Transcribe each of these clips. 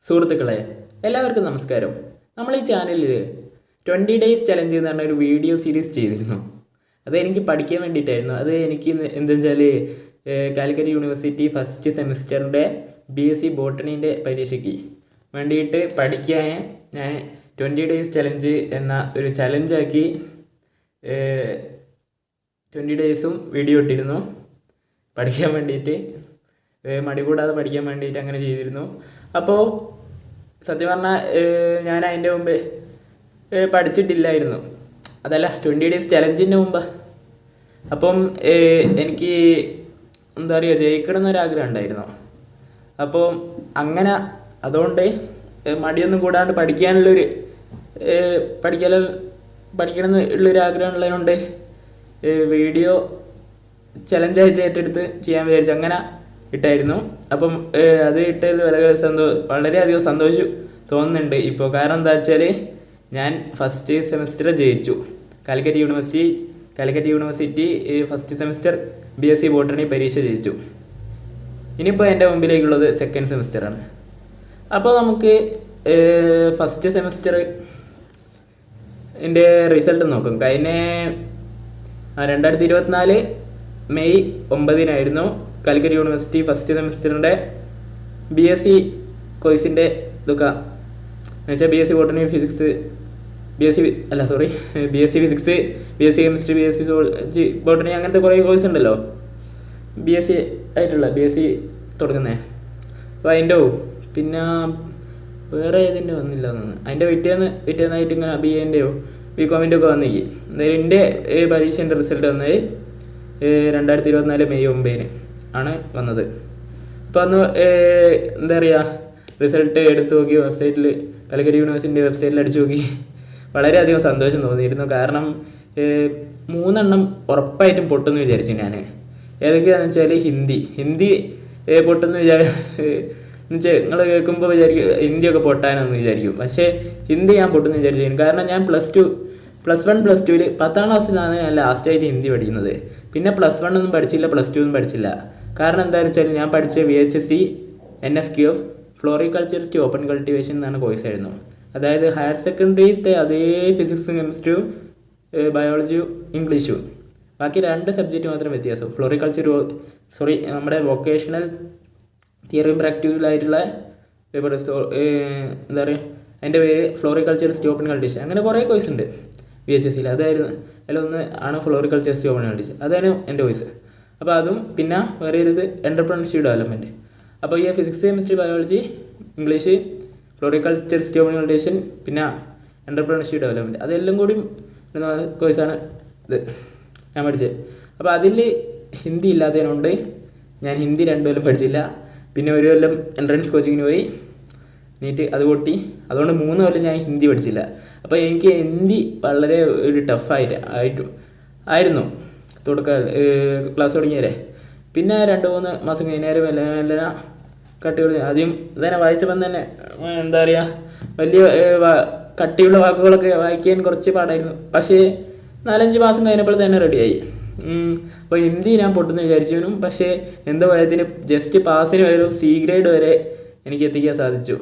സുഹൃത്തുക്കളെ, എല്ലാവർക്കും നമസ്കാരം. നമ്മൾ ഈ ചാനലിൽ 20 ഡേയ്സ് ചലഞ്ച് എന്ന് പറഞ്ഞ ഒരു വീഡിയോ സീരീസ് ചെയ്തിരുന്നു. അത് എനിക്ക് പഠിക്കാൻ വേണ്ടിയിട്ടായിരുന്നു. അത് എനിക്ക് എന്താ വെച്ചാൽ കാലിക്കറ്റ് യൂണിവേഴ്സിറ്റി ഫസ്റ്റ് സെമിസ്റ്ററിൻ്റെ BSc ബോട്ടണീൻ്റെ പരീക്ഷയ്ക്ക് വേണ്ടിയിട്ട് പഠിക്കാൻ ഞാൻ 20 ഡേയ്സ് ചലഞ്ച് എന്ന ഒരു ചലഞ്ചാക്കി 20 ഡേയ്സും വീഡിയോ ഇട്ടിരുന്നു. പഠിക്കാൻ വേണ്ടിയിട്ട് മടി കൂടാതെ പഠിക്കാൻ വേണ്ടിയിട്ട് അങ്ങനെ ചെയ്തിരുന്നു. അപ്പോൾ സത്യം പറഞ്ഞാൽ ഞാൻ അതിൻ്റെ മുമ്പ് പഠിച്ചിട്ടില്ലായിരുന്നു. അതല്ല, 20 ഡേയ്സ് ചലഞ്ചിൻ്റെ മുമ്പ്. അപ്പം എനിക്ക് എന്താ പറയുക, ജയിക്കണം എന്നൊരാഗ്രഹം ഉണ്ടായിരുന്നു. അപ്പോൾ അങ്ങനെ അതുകൊണ്ട് മടിയൊന്നും കൂടാണ്ട് പഠിക്കണം എന്നുള്ളൊരു ആഗ്രഹം ഉള്ളതുകൊണ്ട് വീഡിയോ ചലഞ്ചായിട്ട് ഏറ്റെടുത്ത് ചെയ്യാൻ വിചാരിച്ചു. അങ്ങനെ ഇട്ടായിരുന്നു. അപ്പം അത് ഇട്ടതിൽ വളരെയധികം സന്തോഷം തോന്നുന്നുണ്ട് ഇപ്പോൾ. കാരണം എന്താ വെച്ചാൽ ഞാൻ ഫസ്റ്റ് സെമിസ്റ്റർ ജയിച്ചു. Calicut university first semester BSc botany പരീക്ഷ ജയിച്ചു. ഇനിയിപ്പോൾ എൻ്റെ മുമ്പിലേക്കുള്ളത് സെക്കൻഡ് സെമിസ്റ്ററാണ്. അപ്പോൾ നമുക്ക് ഫസ്റ്റ് സെമിസ്റ്റർ എൻ്റെ റിസൾട്ട് നോക്കും. കഴിഞ്ഞ 2024 മെയ് 9 കാലിക്കറ്റ് യൂണിവേഴ്സിറ്റി ഫസ്റ്റ് സെമിസ്റ്ററിൻ്റെ BSc കോഴ്സിൻ്റെ ഇതൊക്കെ എന്നുവെച്ചാൽ BSc botany physics, BSc physics, BSc chemistry, BSc zoology, botany, അങ്ങനത്തെ കുറേ കോഴ്സ് ഉണ്ടല്ലോ BSc ആയിട്ടുള്ള, BSc തുടങ്ങുന്നത്. അപ്പോൾ അതിൻ്റെ പിന്നെ വേറെ ഏതിൻ്റെ വന്നില്ല എന്നാണ്. അതിൻ്റെ പിറ്റേന്നായിട്ട് ഇങ്ങനെ BAൻ്റെയോ BComൻ്റെ ഒക്കെ വന്നേക്ക്. എന്തായാലും എൻ്റെ പരീക്ഷേൻ്റെ റിസൾട്ട് വന്നത് 2024 മെയ് 9 ആണ് വന്നത്. അപ്പോൾ അന്ന് എന്താ പറയുക, റിസൾട്ട് എടുത്ത് നോക്കി വെബ്സൈറ്റിൽ, കാലിക്കറ്റ് യൂണിവേഴ്സിറ്റി വെബ്സൈറ്റിൽ അടിച്ചു നോക്കി. വളരെയധികം സന്തോഷം തോന്നിയിരുന്നു. കാരണം 3 എണ്ണം ഉറപ്പായിട്ടും പൊട്ടെന്ന് വിചാരിച്ചു ഞാൻ. ഏതൊക്കെയാണെന്ന് വെച്ചാൽ ഹിന്ദി പൊട്ടെന്ന് എന്നുവെച്ചാൽ നിങ്ങൾ കേൾക്കുമ്പോൾ വിചാരിക്കും ഹിന്ദിയൊക്കെ പൊട്ടാനെന്ന് വിചാരിക്കും. പക്ഷേ ഹിന്ദി ഞാൻ പൊട്ടെന്ന് വിചാരിച്ചു. കാരണം ഞാൻ +1 +2 10ാം ക്ലാസ്സിലാണ് ഞാൻ ലാസ്റ്റായിട്ട് ഹിന്ദി പഠിക്കുന്നത്. പിന്നെ +1 ഒന്നും പഠിച്ചില്ല, +2 ഒന്നും പഠിച്ചില്ല. കാരണം എന്താണെന്ന് വെച്ചാൽ ഞാൻ പഠിച്ച VHSC NSQF ഫ്ലോറികൾച്ചറിസ്റ്റ് ഓപ്പൺ കൾട്ടിവേഷൻ എന്നാണ് കോഴ്സായിരുന്നു. അതായത് ഹയർ സെക്കൻഡറീസിൻ്റെ അതേ ഫിസിക്സും കെമിസ്ട്രിയും ബയോളജിയും ഇംഗ്ലീഷും. ബാക്കി 2 സബ്ജക്റ്റ് മാത്രം വ്യത്യാസം. നമ്മുടെ വൊക്കേഷണൽ തിയറിയും പ്രാക്ടിക്കലായിട്ടുള്ള പേപ്പർ, എന്താ പറയുക, അതിൻ്റെ പേര് ഫ്ലോറികൾച്ചറിസ്റ്റ് ഓപ്പൺ കൾട്ടിവേഷൻ. അങ്ങനെ കുറേ കോഴ്സ് ഉണ്ട് VHSCയിൽ. അതിലൊന്ന് ആണ് ഫ്ലോറികൾച്ചറിസ്റ്റ് ഓപ്പൺ കൾട്ടിവേഷൻ. അതാണ് എൻ്റെ കോഴ്സ്. അപ്പോൾ അതും പിന്നെ വേറെ ഒരു എൻ്റർപ്രണർഷിപ്പ് ഡെവലപ്മെൻറ്റ്. അപ്പോൾ ഈ physics, chemistry, biology, English, floriculturist open cultivation, പിന്നെ എൻ്റർപ്രണർഷിപ്പ് ഡെവലപ്മെൻറ്റ്, അതെല്ലാം കൂടി കോഴ്സാണ് ഇത് ഞാൻ പഠിച്ചത്. അപ്പോൾ അതിൽ ഹിന്ദി ഇല്ലാത്തതിനുകൊണ്ട് ഞാൻ ഹിന്ദി 2 കൊല്ലം പഠിച്ചില്ല. പിന്നെ 1 കൊല്ലം എൻട്രൻസ് കോച്ചിങ്ങിന് പോയി, നീറ്റ് അത് പൊട്ടി. അതുകൊണ്ട് 3 കൊല്ലം ഞാൻ ഹിന്ദി പഠിച്ചില്ല. അപ്പോൾ എനിക്ക് ഹിന്ദി വളരെ ഒരു ആയിരുന്നു ക്ലാസ് തുടങ്ങിയവരെ. പിന്നെ 2-3 മാസം കഴിഞ്ഞാൽ മെല്ലെ കട്ടികൾ ആദ്യം ഇതന്നെ വായിച്ചപ്പം തന്നെ എന്താ പറയുക, വലിയ കട്ടിയുള്ള വാക്കുകളൊക്കെ വായിക്കാൻ കുറച്ച് പാടായിരുന്നു. പക്ഷേ 4-5 മാസം കഴിഞ്ഞപ്പോൾ തന്നെ റെഡിയായി. അപ്പോൾ ഹിന്ദി ഞാൻ പൊട്ടുന്ന വിചാരിച്ചു. പക്ഷേ എന്തോ ഭയത്തിന് ജസ്റ്റ് പാസിന് വരെ C ഗ്രേഡ് വരെ എനിക്ക് എത്തിക്കാൻ സാധിച്ചു.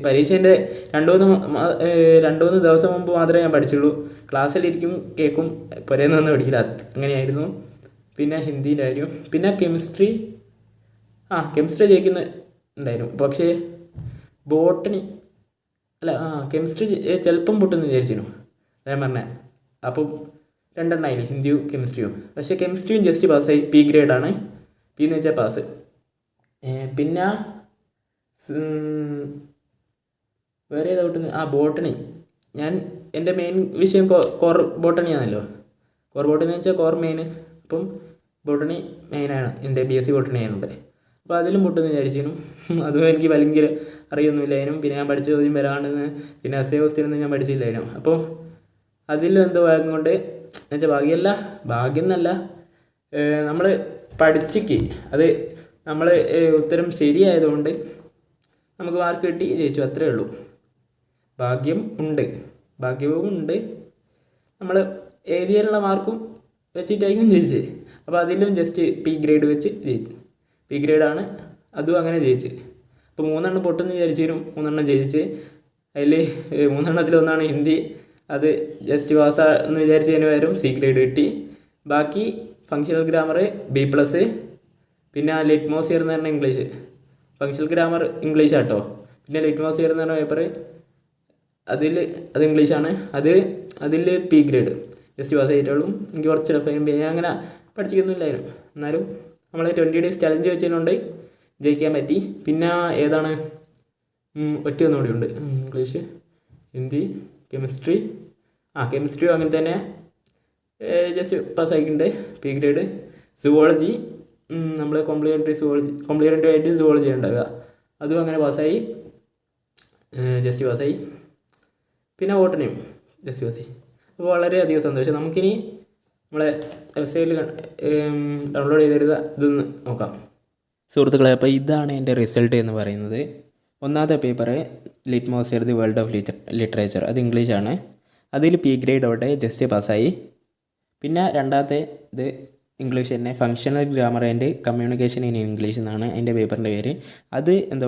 പരീക്ഷേൻ്റെ 2-3 ദിവസം മുമ്പ് മാത്രമേ ഞാൻ പഠിച്ചുള്ളൂ. ക്ലാസ്സിലിരിക്കും, കേൾക്കും, പുരേന്നൊന്നും പഠിക്കില്ല, അങ്ങനെയായിരുന്നു. പിന്നെ ഹിന്ദിൻ്റെ കാര്യം, പിന്നെ കെമിസ്ട്രി ജയിക്കുന്നുണ്ടായിരുന്നു. പക്ഷേ ബോട്ടണി കെമിസ്ട്രി ചിലപ്പം പൊട്ടെന്ന് വിചാരിച്ചിരുന്നു ഞാൻ പറഞ്ഞത്. അപ്പം 2 എണ്ണമായില്ലേ, ഹിന്ദിയും കെമിസ്ട്രിയും. പക്ഷേ കെമിസ്ട്രിയും ജസ്റ്റ് പാസ്സായി, P ഗ്രേഡാണ്. P എന്ന് വെച്ചാൽ പാസ്. പിന്നെ വേറെ ഏതാവട്ടെ, ബോട്ടണി. എൻ്റെ മെയിൻ വിഷയം കോർ ബോട്ടണിയാണല്ലോ. കോർ ബോട്ടണി എന്ന് വെച്ചാൽ കോർ മെയിൻ. അപ്പം ബോട്ടണി മെയിനാണ്, എൻ്റെ BSc ബോട്ടണി ആണുണ്ട്. അപ്പോൾ അതിലും പൊട്ടെന്ന് വിചാരിച്ചിരുന്നു. അതും എനിക്ക് ഭയങ്കര അറിയൊന്നുമില്ലായിരുന്നു. പിന്നെ ഞാൻ പഠിച്ച ചോദ്യം വരാണ്ടെന്ന്, പിന്നെ essay ക്വസ്റ്റ്യനൊന്നും ഞാൻ പഠിച്ചില്ലായിരുന്നു. അപ്പോൾ അതിലും എന്തോ ഭാഗ്യം കൊണ്ട്, എന്നുവെച്ചാൽ ഭാഗ്യം എന്നല്ല, നമ്മൾ പഠിച്ചിക്ക് അത് നമ്മൾ ഉത്തരം ശരിയായതുകൊണ്ട് നമുക്ക് മാർക്ക് കിട്ടി, ജയിച്ചു, അത്രേ ഉള്ളൂ. ഭാഗ്യവും ഉണ്ട്. നമ്മൾ എഴുതിയുള്ള മാർക്കും വെച്ചിട്ടായിരിക്കും ജയിച്ച്. അപ്പോൾ അതിലും ജസ്റ്റ് P ഗ്രേഡ് വെച്ച് ജയിച്ചു. P ഗ്രേഡാണ്, അതും അങ്ങനെ ജയിച്ച്. അപ്പോൾ 3 പൊട്ടെന്ന് വിചാരിച്ചിരും, 3 ജയിച്ച്. അതിൽ 3 ഹിന്ദി, അത് ജസ്റ്റ് പാസ് എന്ന് വിചാരിച്ചതിന് പകരം C ഗ്രേഡ് കിട്ടി. ബാക്കി ഫങ്ഷണൽ ഗ്രാമർ B+, പിന്നെ ലിറ്റ്മോസിയർ എന്ന് പറഞ്ഞാൽ ഇംഗ്ലീഷ്. ഫങ്ഷണൽ ഗ്രാമർ ഇംഗ്ലീഷ് ആട്ടോ. പിന്നെ ലിറ്റ്മോസിയർ എന്ന് പറഞ്ഞ പേപ്പർ അത് ഇംഗ്ലീഷാണ്. അതിൽ P ഗ്രേഡ് ജസ്റ്റ് പാസ് ആയിട്ടുള്ളൂ. എനിക്ക് കുറച്ച് റഫൈൻ ഞാൻ അങ്ങനെ പഠിച്ചിട്ടൊന്നുമില്ലായിരുന്നു. എന്നാലും നമ്മൾ 20 days ചലഞ്ച് വെച്ചതിനുണ്ട് ജയിക്കാൻ പറ്റി. പിന്നെ ഏതാണ് ഒറ്റൊന്നുകൂടി ഉണ്ട്, ഇംഗ്ലീഷ്, ഹിന്ദി, കെമിസ്ട്രി. കെമിസ്ട്രിയും അങ്ങനെ തന്നെ ജസ്റ്റ് പാസ്സാക്കിയിട്ടുണ്ട്, P ഗ്രേഡ്. സുവോളജി നമ്മൾ കോംപ്ലിമെൻ്ററി ആയിട്ട് സുവോളജി ഉണ്ടാവുക, അതും അങ്ങനെ പാസ്സായി, ജസ്റ്റ് പാസ്സായി. പിന്നെ ബോട്ടണിയും ജസ്റ്റ് പാസ്സായി. അപ്പോൾ വളരെയധികം സന്തോഷം. നമുക്കിനി നമ്മളെ വെബ്സൈറ്റിൽ ഡൗൺലോഡ് ചെയ്തെടുത്ത ഇതൊന്ന് നോക്കാം സുഹൃത്തുക്കളെ. അപ്പോൾ ഇതാണ് എൻ്റെ റിസൾട്ട് എന്ന് പറയുന്നത്. ഒന്നാമത്തെ പേപ്പർ ലിറ്റ്മോസിയർ ദി വേൾഡ് ഓഫ് ലിറ്ററേച്ചർ, അത് ഇംഗ്ലീഷാണ്. അതിൽ P ഗ്രേഡോടെ ജസ്റ്റ് പാസ്സായി. പിന്നെ രണ്ടാമത്തെ ഇത് ഇംഗ്ലീഷ് തന്നെ, functional grammar and communication in English എന്നാണ് എൻ്റെ പേപ്പറിൻ്റെ പേര്. അത് എന്തോ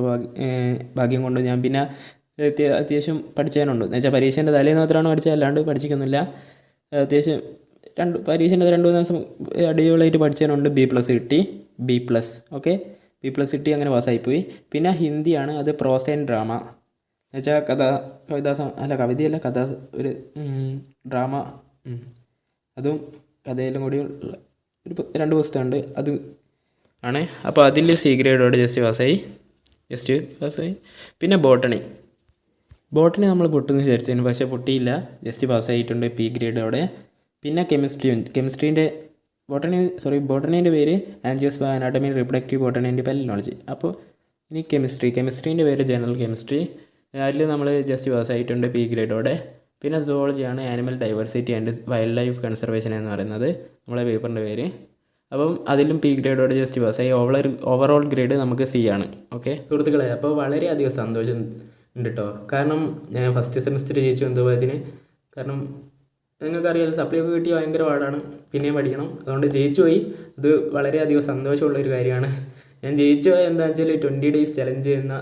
ഭാഗ്യം കൊണ്ട് ഞാൻ പിന്നെ അത്യാവശ്യം പഠിച്ചതിനുണ്ട്. എന്ന് വെച്ചാൽ പരീക്ഷേൻ്റെ തലേന്ന് മാത്രമാണ് പഠിച്ചത്, അല്ലാണ്ട് പഠിച്ചിക്കൊന്നുമില്ല. അത്യാവശ്യം പരീക്ഷേൻ്റെ 2-3 ദിവസം അടിപൊളിയായിട്ട് പഠിച്ചതിനുണ്ട്. B+ കിട്ടി, B+. ഓക്കെ, B+ കിട്ടി, അങ്ങനെ പാസ്സായിപ്പോയി. പിന്നെ ഹിന്ദിയാണ്, അത് പ്രോസ് ആൻഡ് ഡ്രാമ. എന്ന് വെച്ചാൽ കവിതയല്ല, ഒരു ഡ്രാമ, അതും കഥയെല്ലാം കൂടി ഒരു 2 പുസ്തകമുണ്ട്, അത് ആണ്. അപ്പോൾ അതിൽ C ഗ്രേഡോടെ ജസ്റ്റ് പാസ്സായി. പിന്നെ ബോട്ടണി നമ്മൾ പൊട്ടുമെന്ന് വിചാരിച്ചതിന്, പക്ഷേ പൊട്ടിയില്ല, ജസ്റ്റ് പാസ്സായിട്ടുണ്ട്, P ഗ്രേഡോടെ. പിന്നെ കെമിസ്ട്രീൻ്റെ ബോട്ടണീൻ്റെ പേര് angiosperm anatomy reproductive botany and palynology. അപ്പോൾ ഇനി കെമിസ്ട്രീൻ്റെ പേര് ജനറൽ കെമിസ്ട്രി. അതിൽ നമ്മൾ ജസ്റ്റ് പാസ്സായിട്ടുണ്ട്, P ഗ്രേഡോടെ. പിന്നെ സുവോളജിയാണ് animal diversity and wildlife conservation എന്ന് പറയുന്നത് നമ്മളെ പേപ്പറിൻ്റെ പേര്. അപ്പം അതിലും P ഗ്രേഡോടെ ജസ്റ്റ് പാസ്സായി. ഓവറോൾ ഗ്രേഡ് നമുക്ക് C ആണ്. ഓക്കെ സുഹൃത്തുക്കളെ, അപ്പോൾ വളരെയധികം സന്തോഷം ഉണ്ട് കേട്ടോ. കാരണം ഞാൻ ഫസ്റ്റ് സെമിസ്റ്റർ ജയിച്ചു എന്തോ അതിന്. കാരണം നിങ്ങൾക്കറിയാലോ, സപ്ലി ഒക്കെ കിട്ടി ഭയങ്കര പാടാണ്, പിന്നെയും പഠിക്കണം. അതുകൊണ്ട് ജയിച്ചു പോയി, അത് വളരെയധികം സന്തോഷമുള്ളൊരു കാര്യമാണ്. ഞാൻ ജയിച്ചു പോയത് എന്താണെന്ന് വെച്ചാൽ 20 days ചലഞ്ച് എന്ന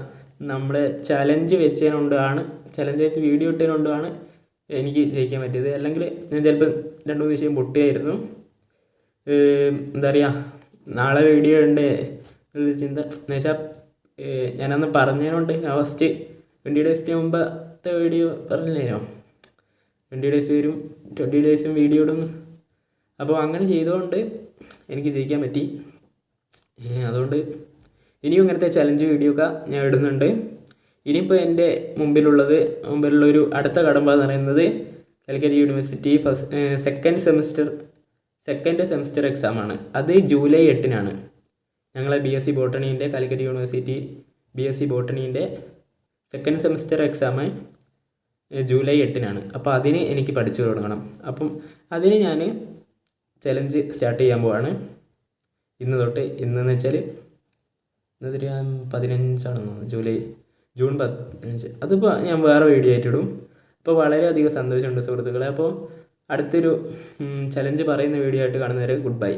നമ്മുടെ ചലഞ്ച് വെച്ച് വീഡിയോ ഇട്ടതിനോണ്ടാണ് എനിക്ക് ജയിക്കാൻ പറ്റിയത്. അല്ലെങ്കിൽ ഞാൻ ചിലപ്പോൾ 2-3 വിഷയം പൊട്ടുകയായിരുന്നു. എന്താ പറയുക, നാളെ വീഡിയോ ഉണ്ട് ചിന്ത. എന്ന് വെച്ചാൽ ഞാനന്ന് പറഞ്ഞതിനുണ്ട്, ഫസ്റ്റ് 20 days മുമ്പത്തെ വീഡിയോ പറഞ്ഞില്ലേനോ, 20 days വരും, 20 days വീഡിയോ ഇടും. അപ്പോൾ അങ്ങനെ ചെയ്തുകൊണ്ട് എനിക്ക് ജയിക്കാൻ പറ്റി. അതുകൊണ്ട് ഇനിയും ഇങ്ങനത്തെ ചലഞ്ച് വീഡിയോ ഒക്കെ ഞാൻ ഇടുന്നുണ്ട്. ഇനിയിപ്പോൾ എൻ്റെ മുമ്പിലുള്ളൊരു അടുത്ത കടമ്പ എന്ന് പറയുന്നത് കാലിക്കറ്റ് യൂണിവേഴ്സിറ്റി സെക്കൻഡ് സെമിസ്റ്റർ എക്സാമാണ്. അത് ജൂലൈ 8-നാണ്. ഞങ്ങളെ BSc ബോട്ടണീൻ്റെ കാലിക്കറ്റ് യൂണിവേഴ്സിറ്റി BSc ബോട്ടണീൻ്റെ സെക്കൻഡ് സെമിസ്റ്റർ എക്സാം ജൂലൈ 8-നാണ്. അപ്പോൾ അതിന് എനിക്ക് പഠിച്ചു തുടങ്ങണം. അപ്പം അതിന് ഞാൻ ചലഞ്ച് സ്റ്റാർട്ട് ചെയ്യാൻ പോവാണ് ഇന്ന് തൊട്ട്. ഇന്നെന്ന് വെച്ചാൽ ഇന്നൊരു 15 ജൂൺ 15. അതിപ്പോൾ ഞാൻ വേറെ വീഡിയോ ആയിട്ടിടും. അപ്പോൾ വളരെയധികം സന്തോഷമുണ്ട് സുഹൃത്തുക്കളെ. അപ്പോൾ അടുത്തൊരു ചലഞ്ച് പറയുന്ന വീഡിയോ ആയിട്ട് കാണുന്നവരെ ഗുഡ് ബൈ.